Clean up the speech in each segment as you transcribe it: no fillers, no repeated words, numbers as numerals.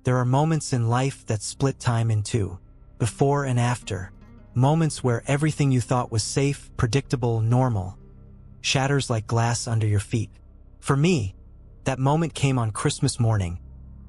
There are moments in life that split time in two, before and after. Moments where everything you thought was safe, predictable, normal, shatters like glass under your feet. For me, that moment came on Christmas morning,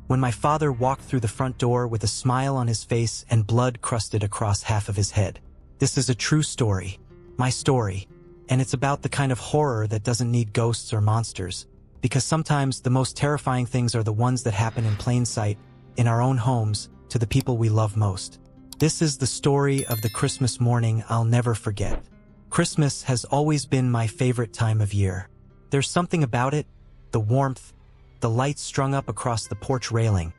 when my father walked through the front door with a smile on his face and blood crusted across half of his head. This is a true story, my story, and it's about the kind of horror that doesn't need ghosts or monsters, because sometimes the most terrifying things are the ones that happen in plain sight, in our own homes, to the people we love most. This is the story of the Christmas morning I'll never forget. Christmas has always been my favorite time of year. There's something about it, the warmth, the lights strung up across the porch railing,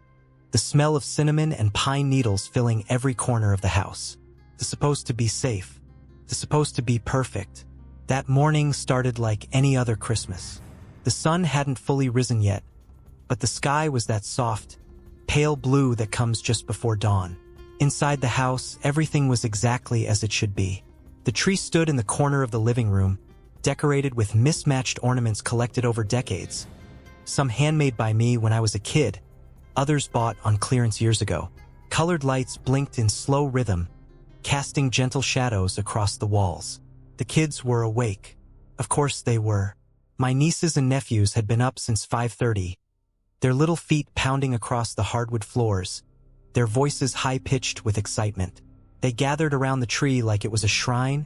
the smell of cinnamon and pine needles filling every corner of the house. It's supposed to be safe. It's supposed to be perfect. That morning started like any other Christmas. The sun hadn't fully risen yet, but the sky was that soft, pale blue that comes just before dawn. Inside the house, everything was exactly as it should be. The tree stood in the corner of the living room, decorated with mismatched ornaments collected over decades. Some handmade by me when I was a kid, others bought on clearance years ago. Colored lights blinked in slow rhythm, casting gentle shadows across the walls. The kids were awake. Of course they were. My nieces and nephews had been up since 5:30, their little feet pounding across the hardwood floors, their voices high-pitched with excitement. They gathered around the tree like it was a shrine,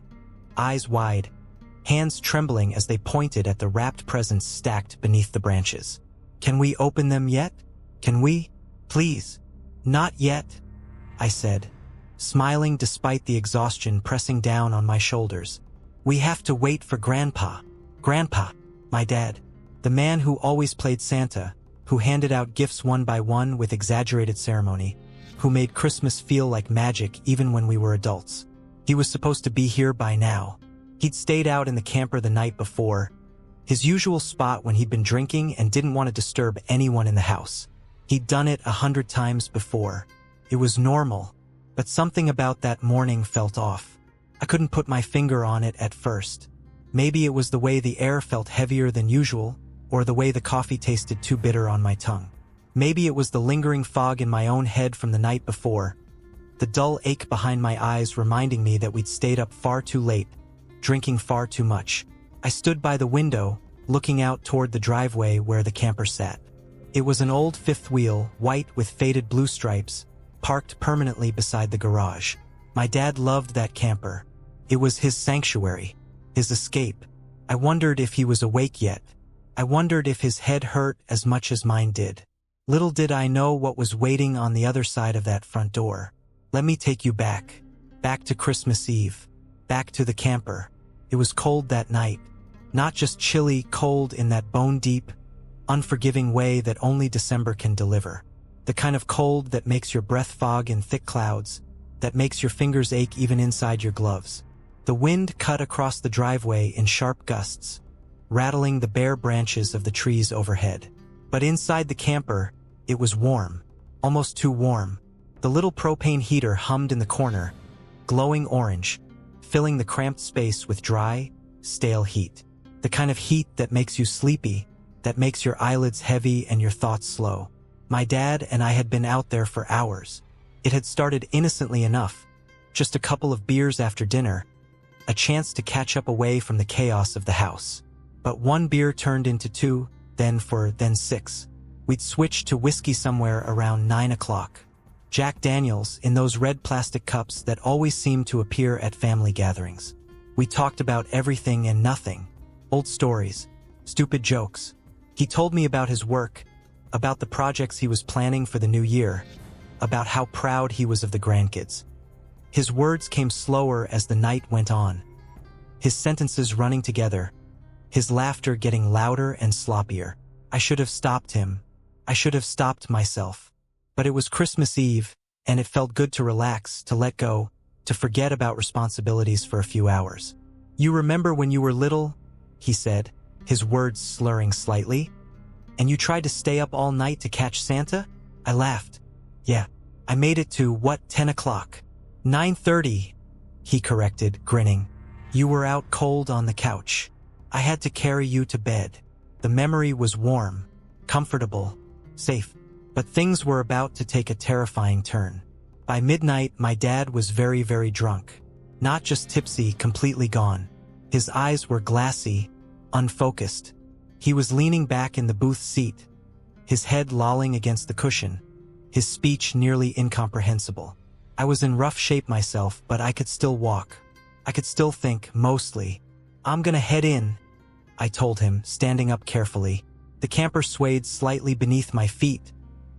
eyes wide, hands trembling as they pointed at the wrapped presents stacked beneath the branches. "Can we open them yet? Can we? Please." "Not yet," I said, smiling despite the exhaustion pressing down on my shoulders. "We have to wait for Grandpa." Grandpa, my dad, the man who always played Santa, who handed out gifts one by one with exaggerated ceremony, who made Christmas feel like magic even when we were adults. He was supposed to be here by now. He'd stayed out in the camper the night before, his usual spot when he'd been drinking and didn't want to disturb anyone in the house. He'd done it 100 times before. It was normal, but something about that morning felt off. I couldn't put my finger on it at first. Maybe it was the way the air felt heavier than usual, or the way the coffee tasted too bitter on my tongue. Maybe it was the lingering fog in my own head from the night before, the dull ache behind my eyes reminding me that we'd stayed up far too late, drinking far too much. I stood by the window, looking out toward the driveway where the camper sat. It was an old fifth wheel, white with faded blue stripes, parked permanently beside the garage. My dad loved that camper. It was his sanctuary, his escape. I wondered if he was awake yet. I wondered if his head hurt as much as mine did. Little did I know what was waiting on the other side of that front door. Let me take you back. Back to Christmas Eve. Back to the camper. It was cold that night. Not just chilly, cold in that bone-deep, unforgiving way that only December can deliver. The kind of cold that makes your breath fog in thick clouds, that makes your fingers ache even inside your gloves. The wind cut across the driveway in sharp gusts, rattling the bare branches of the trees overhead. But inside the camper, it was warm, almost too warm. The little propane heater hummed in the corner, glowing orange, filling the cramped space with dry, stale heat. The kind of heat that makes you sleepy, that makes your eyelids heavy and your thoughts slow. My dad and I had been out there for hours. It had started innocently enough, just a couple of beers after dinner, a chance to catch up away from the chaos of the house. But one beer turned into two, then six. We'd switched to whiskey somewhere around 9 o'clock. Jack Daniels in those red plastic cups that always seemed to appear at family gatherings. We talked about everything and nothing. Old stories, stupid jokes. He told me about his work, about the projects he was planning for the new year, about how proud he was of the grandkids. His words came slower as the night went on, his sentences running together, his laughter getting louder and sloppier. I should have stopped him. I should have stopped myself. But it was Christmas Eve, and it felt good to relax, to let go, to forget about responsibilities for a few hours. "You remember when you were little?" he said, his words slurring slightly. "And you tried to stay up all night to catch Santa?" I laughed. "Yeah, I made it to, 10 o'clock? 9:30, he corrected, grinning. "You were out cold on the couch. I had to carry you to bed." The memory was warm, comfortable, safe. But things were about to take a terrifying turn. By midnight, my dad was very, very drunk. Not just tipsy, completely gone. His eyes were glassy, unfocused. He was leaning back in the booth seat, his head lolling against the cushion, his speech nearly incomprehensible. I was in rough shape myself, but I could still walk. I could still think, mostly. "I'm gonna head in," I told him, standing up carefully. The camper swayed slightly beneath my feet,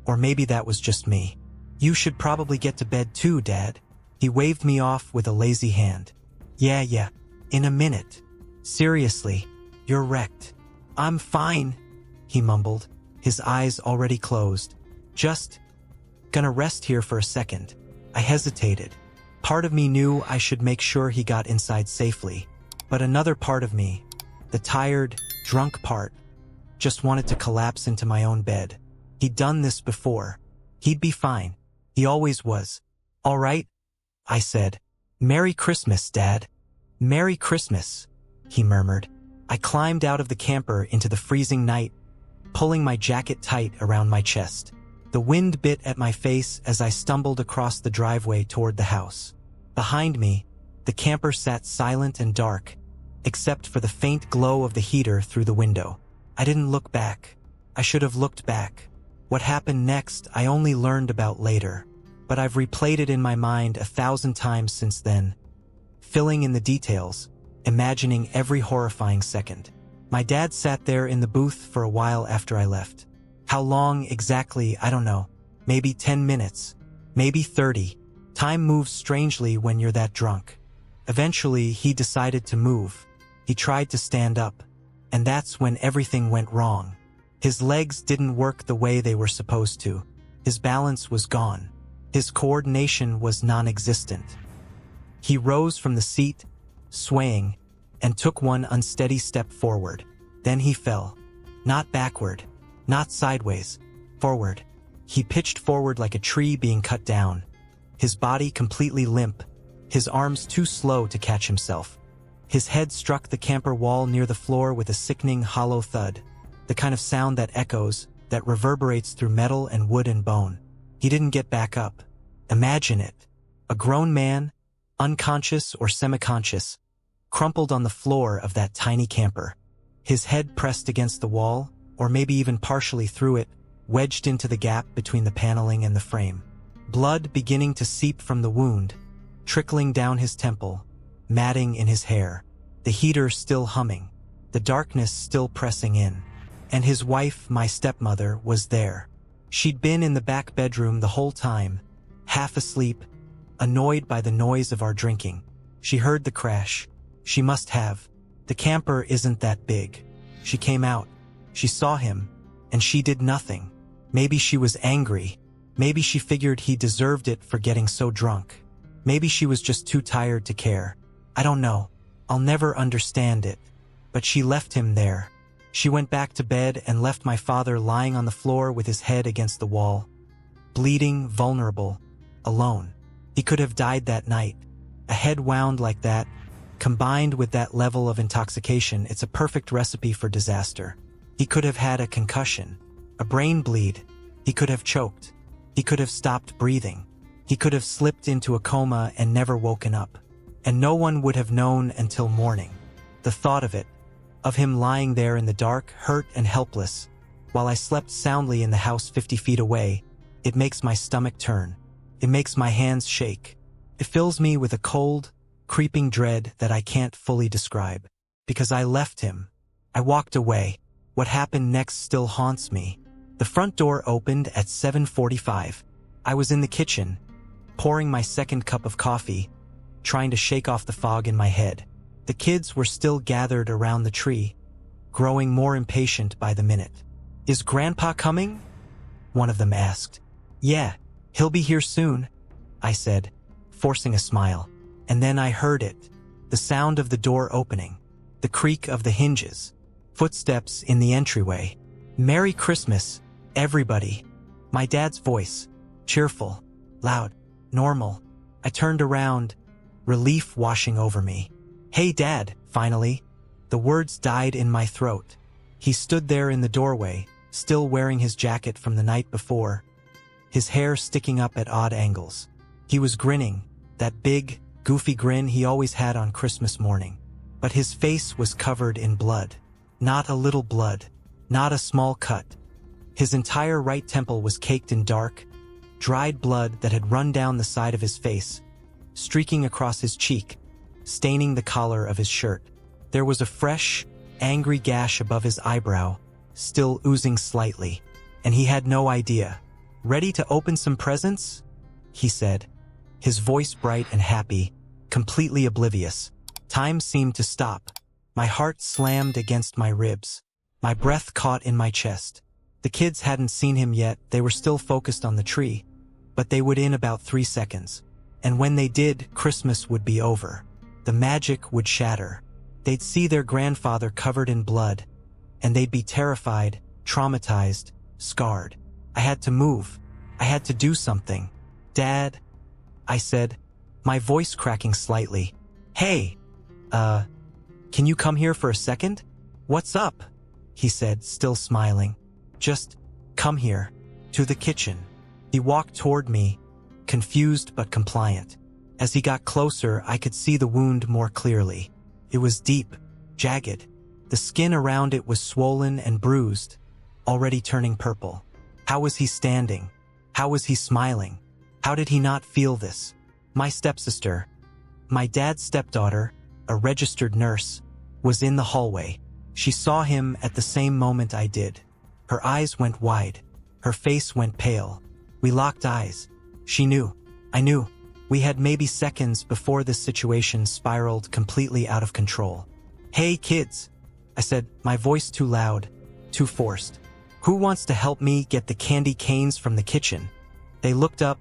or maybe that was just me. "You should probably get to bed too, Dad." He waved me off with a lazy hand. Yeah, in a minute. "Seriously, you're wrecked." "I'm fine," he mumbled, his eyes already closed. "Just gonna rest here for a second." I hesitated. Part of me knew I should make sure he got inside safely, but another part of me, the tired, drunk part, just wanted to collapse into my own bed. He'd done this before. He'd be fine. He always was. "All right," I said. "Merry Christmas, Dad." "Merry Christmas," he murmured. I climbed out of the camper into the freezing night, pulling my jacket tight around my chest. The wind bit at my face as I stumbled across the driveway toward the house. Behind me, the camper sat silent and dark, except for the faint glow of the heater through the window. I didn't look back. I should have looked back. What happened next, I only learned about later, but I've replayed it in my mind 1,000 times since then, filling in the details, imagining every horrifying second. My dad sat there in the booth for a while after I left. How long exactly, I don't know. Maybe 10 minutes. Maybe 30. Time moves strangely when you're that drunk. Eventually, he decided to move. He tried to stand up. And that's when everything went wrong. His legs didn't work the way they were supposed to. His balance was gone. His coordination was non-existent. He rose from the seat, swaying, and took one unsteady step forward. Then he fell. Not backward. Not sideways. Forward. He pitched forward like a tree being cut down. His body completely limp. His arms too slow to catch himself. His head struck the camper wall near the floor with a sickening hollow thud. The kind of sound that echoes, that reverberates through metal and wood and bone. He didn't get back up. Imagine it. A grown man, unconscious or semi-conscious, crumpled on the floor of that tiny camper. His head pressed against the wall, or maybe even partially through it, wedged into the gap between the paneling and the frame. Blood beginning to seep from the wound, trickling down his temple, matting in his hair. The heater still humming, the darkness still pressing in. And his wife, my stepmother, was there. She'd been in the back bedroom the whole time, half asleep, annoyed by the noise of our drinking. She heard the crash. She must have. The camper isn't that big. She came out. She saw him, and she did nothing. Maybe she was angry. Maybe she figured he deserved it for getting so drunk. Maybe she was just too tired to care. I don't know. I'll never understand it. But she left him there. She went back to bed and left my father lying on the floor with his head against the wall, bleeding, vulnerable, alone. He could have died that night. A head wound like that, combined with that level of intoxication, it's a perfect recipe for disaster. He could have had a concussion, a brain bleed. He could have choked. He could have stopped breathing. He could have slipped into a coma and never woken up. And no one would have known until morning. The thought of it, of him lying there in the dark, hurt and helpless, while I slept soundly in the house 50 feet away, it makes my stomach turn. It makes my hands shake. It fills me with a cold, creeping dread that I can't fully describe. Because I left him. I walked away. What happened next still haunts me. The front door opened at 7:45. I was in the kitchen, pouring my second cup of coffee, trying to shake off the fog in my head. The kids were still gathered around the tree, growing more impatient by the minute. "Is Grandpa coming?" one of them asked. "Yeah, he'll be here soon," I said, forcing a smile. And then I heard it, the sound of the door opening, the creak of the hinges, footsteps in the entryway. "Merry Christmas, everybody." My dad's voice, cheerful, loud, normal. I turned around, relief washing over me. "Hey, Dad," finally. The words died in my throat. He stood there in the doorway, still wearing his jacket from the night before, his hair sticking up at odd angles. He was grinning, that big, goofy grin he always had on Christmas morning. But his face was covered in blood. Not a little blood, not a small cut. His entire right temple was caked in dark, dried blood that had run down the side of his face, streaking across his cheek, staining the collar of his shirt. There was a fresh, angry gash above his eyebrow, still oozing slightly, and he had no idea. "Ready to open some presents?" he said, his voice bright and happy, completely oblivious. Time seemed to stop. My heart slammed against my ribs. My breath caught in my chest. The kids hadn't seen him yet, they were still focused on the tree, but they would in about 3 seconds. And when they did, Christmas would be over. The magic would shatter. They'd see their grandfather covered in blood, and they'd be terrified, traumatized, scarred. I had to move. I had to do something. "Dad," I said, my voice cracking slightly. "Hey, can you come here for a second?" "What's up?" he said, still smiling. "Just come here, to the kitchen." He walked toward me, confused but compliant. As he got closer, I could see the wound more clearly. It was deep, jagged. The skin around it was swollen and bruised, already turning purple. How was he standing? How was he smiling? How did he not feel this? My stepsister, my dad's stepdaughter, a registered nurse, was in the hallway. She saw him at the same moment I did. Her eyes went wide. Her face went pale. We locked eyes. She knew. I knew. We had maybe seconds before this situation spiraled completely out of control. "Hey kids," I said, my voice too loud, too forced. "Who wants to help me get the candy canes from the kitchen?" They looked up,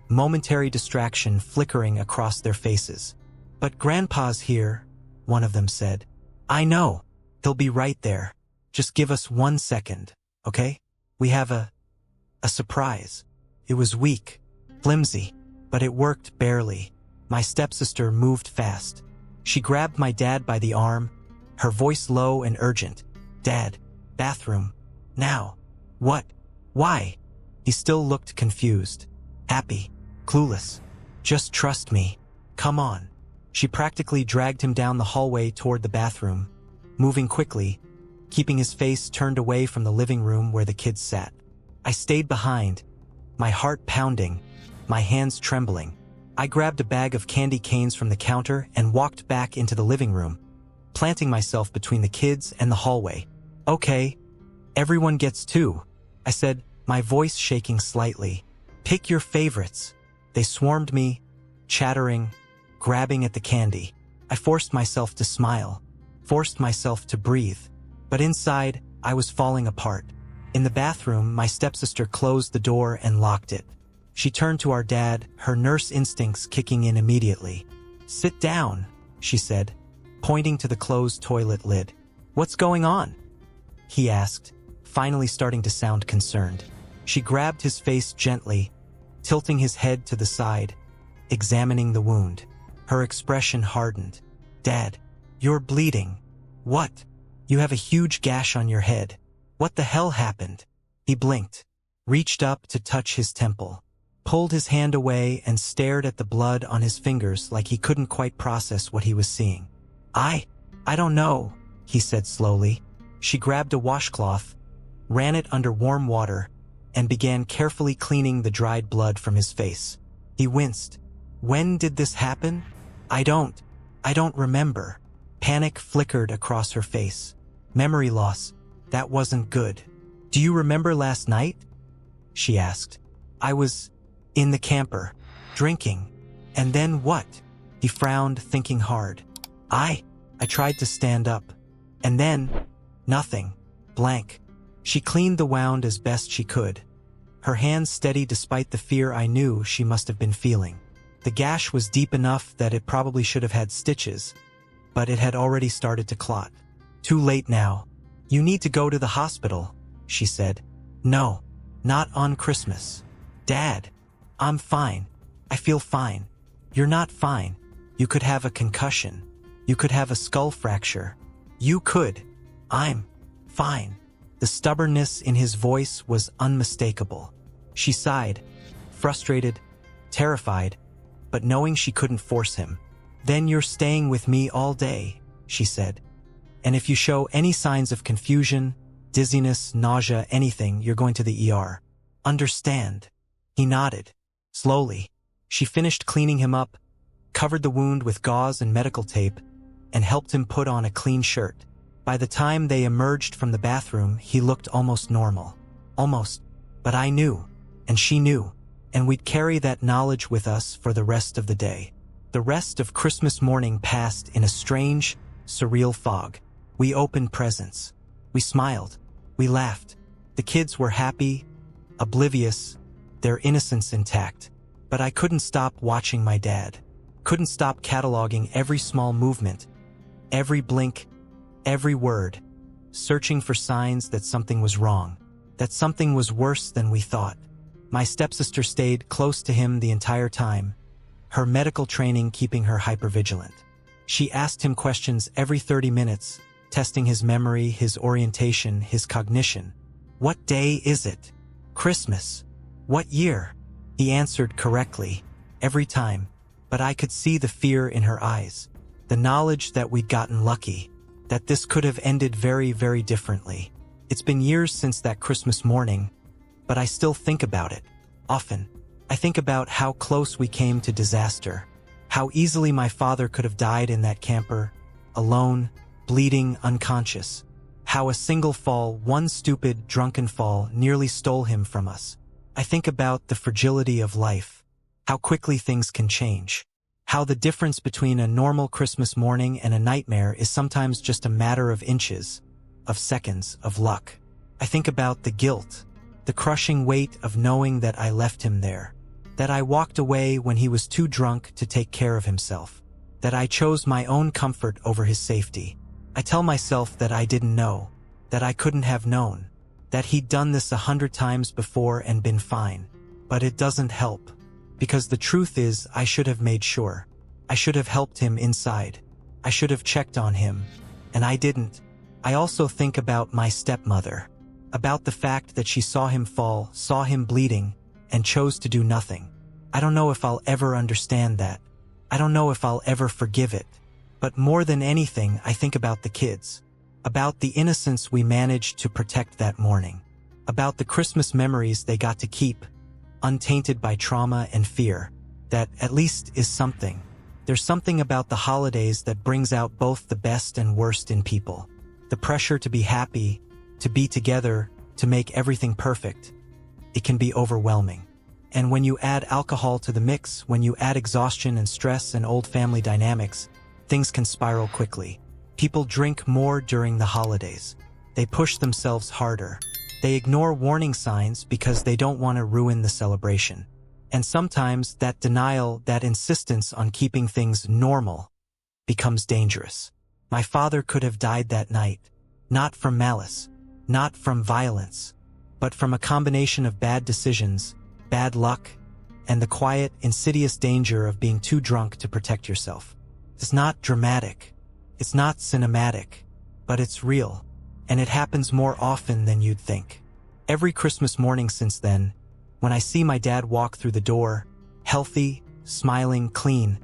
momentary distraction flickering across their faces. "But Grandpa's here," one of them said. "I know. He'll be right there. Just give us 1 second, okay? We have a surprise." It was weak, flimsy, but it worked barely. My stepsister moved fast. She grabbed my dad by the arm, her voice low and urgent. "Dad, bathroom. Now." "What? Why?" He still looked confused, happy, clueless. "Just trust me. Come on." She practically dragged him down the hallway toward the bathroom, moving quickly, keeping his face turned away from the living room where the kids sat. I stayed behind, my heart pounding, my hands trembling. I grabbed a bag of candy canes from the counter and walked back into the living room, planting myself between the kids and the hallway. "Okay, everyone gets 2, I said, my voice shaking slightly. "Pick your favorites." They swarmed me, chattering, grabbing at the candy. I forced myself to smile, forced myself to breathe. But inside, I was falling apart. In the bathroom, my stepsister closed the door and locked it. She turned to our dad, her nurse instincts kicking in immediately. "Sit down," she said, pointing to the closed toilet lid. "What's going on?" he asked, finally starting to sound concerned. She grabbed his face gently, tilting his head to the side, examining the wound. Her expression hardened. "Dad, you're bleeding." "What?" "You have a huge gash on your head." "What the hell happened?" He blinked, reached up to touch his temple, pulled his hand away and stared at the blood on his fingers like he couldn't quite process what he was seeing. I don't know," he said slowly. She grabbed a washcloth, ran it under warm water, and began carefully cleaning the dried blood from his face. He winced. "When did this happen?" I don't remember." Panic flickered across her face. Memory loss. That wasn't good. "Do you remember last night?" she asked. "I was in the camper, drinking. And then what?" He frowned, thinking hard. I tried to stand up. And then, nothing. Blank. She cleaned the wound as best she could, her hands steady despite the fear I knew she must have been feeling. The gash was deep enough that it probably should have had stitches, but it had already started to clot. "Too late now. You need to go to the hospital," she said. "No, not on Christmas." "Dad, I'm fine. I feel fine." "You're not fine. You could have a concussion. You could have a skull fracture. You could." "I'm fine." The The stubbornness in his voice was unmistakable. She sighed, frustrated, terrified, but knowing she couldn't force him. "Then you're staying with me all day," she said. "And if you show any signs of confusion, dizziness, nausea, anything, you're going to the ER. Understand?" He nodded. Slowly, she finished cleaning him up, covered the wound with gauze and medical tape, and helped him put on a clean shirt. By the time they emerged from the bathroom, he looked almost normal. Almost. But I knew, and she knew, and we'd carry that knowledge with us for the rest of the day. The rest of Christmas morning passed in a strange, surreal fog. We opened presents. We smiled. We laughed. The kids were happy, oblivious, their innocence intact. But I couldn't stop watching my dad. Couldn't stop cataloging every small movement, every blink, every word, searching for signs that something was wrong, that something was worse than we thought. My stepsister stayed close to him the entire time, her medical training keeping her hypervigilant. She asked him questions every 30 minutes, testing his memory, his orientation, his cognition. "What day is it? Christmas. What year?" He answered correctly, every time, but I could see the fear in her eyes, the knowledge that we'd gotten lucky, that this could have ended very, very differently. It's been years since that Christmas morning, but I still think about it, often. I think about how close we came to disaster, how easily my father could have died in that camper, alone, bleeding, unconscious, how a single fall, one stupid, drunken fall, nearly stole him from us. I think about the fragility of life, how quickly things can change, how the difference between a normal Christmas morning and a nightmare is sometimes just a matter of inches, of seconds, of luck. I think about the guilt, the crushing weight of knowing that I left him there, that I walked away when he was too drunk to take care of himself, that I chose my own comfort over his safety. I tell myself that I didn't know, that I couldn't have known, that he'd done this 100 times before and been fine. But it doesn't help. Because the truth is, I should have made sure. I should have helped him inside. I should have checked on him. And I didn't. I also think about my stepmother. About the fact that she saw him fall, saw him bleeding, and chose to do nothing. I don't know if I'll ever understand that. I don't know if I'll ever forgive it. But more than anything, I think about the kids. About the innocence we managed to protect that morning. About the Christmas memories they got to keep, untainted by trauma and fear. That, at least, is something. There's something about the holidays that brings out both the best and worst in people. The pressure to be happy, to be together, to make everything perfect. It can be overwhelming. And when you add alcohol to the mix, when you add exhaustion and stress and old family dynamics, things can spiral quickly. People drink more during the holidays. They push themselves harder. They ignore warning signs because they don't want to ruin the celebration. And sometimes that denial, that insistence on keeping things normal, becomes dangerous. My father could have died that night, not from malice, not from violence, but from a combination of bad decisions, bad luck, and the quiet, insidious danger of being too drunk to protect yourself. It's not dramatic. It's not cinematic, but it's real, and it happens more often than you'd think. Every Christmas morning since then, when I see my dad walk through the door, healthy, smiling, clean,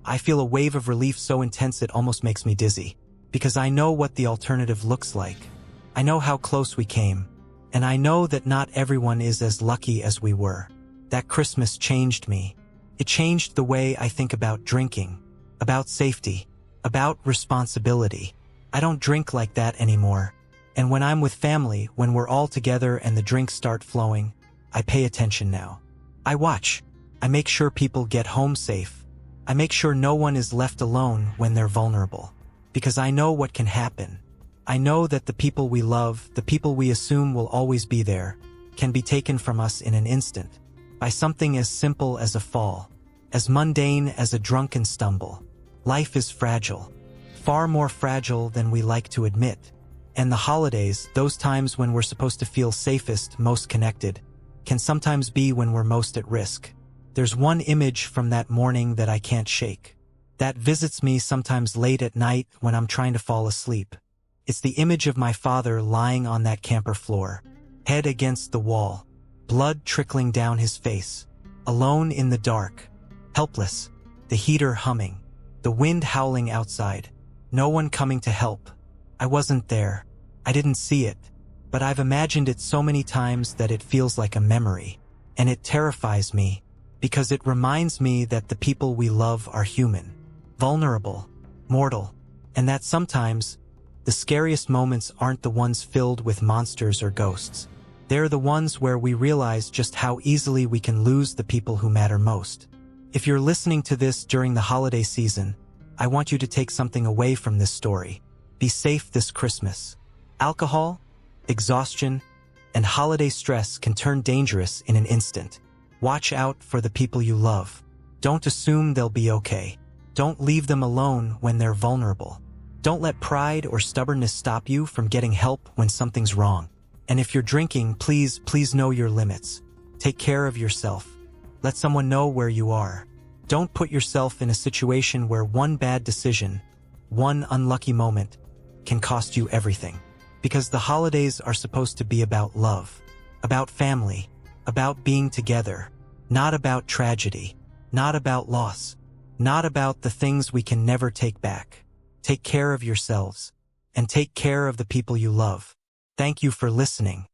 I feel a wave of relief so intense it almost makes me dizzy, because I know what the alternative looks like. I know how close we came, and I know that not everyone is as lucky as we were. That Christmas changed me. It changed the way I think about drinking, about safety, about responsibility. I don't drink like that anymore. And when I'm with family, when we're all together and the drinks start flowing, I pay attention now. I watch. I make sure people get home safe. I make sure no one is left alone when they're vulnerable. Because I know what can happen. I know that the people we love, the people we assume will always be there, can be taken from us in an instant. By something as simple as a fall. As mundane as a drunken stumble. Life is fragile, far more fragile than we like to admit. And the holidays, those times when we're supposed to feel safest, most connected, can sometimes be when we're most at risk. There's one image from that morning that I can't shake. That visits me sometimes late at night when I'm trying to fall asleep. It's the image of my father lying on that camper floor, head against the wall, blood trickling down his face, alone in the dark, helpless, the heater humming, the wind howling outside, no one coming to help. I wasn't there. I didn't see it, but I've imagined it so many times that it feels like a memory, and it terrifies me because it reminds me that the people we love are human, vulnerable, mortal, and that sometimes the scariest moments aren't the ones filled with monsters or ghosts. They're the ones where we realize just how easily we can lose the people who matter most. If you're listening to this during the holiday season, I want you to take something away from this story. Be safe this Christmas. Alcohol, exhaustion, and holiday stress can turn dangerous in an instant. Watch out for the people you love. Don't assume they'll be okay. Don't leave them alone when they're vulnerable. Don't let pride or stubbornness stop you from getting help when something's wrong. And if you're drinking, please know your limits. Take care of yourself. Let someone know where you are. Don't put yourself in a situation where one bad decision, one unlucky moment, can cost you everything. Because the holidays are supposed to be about love, about family, about being together, not about tragedy, not about loss, not about the things we can never take back. Take care of yourselves, and take care of the people you love. Thank you for listening.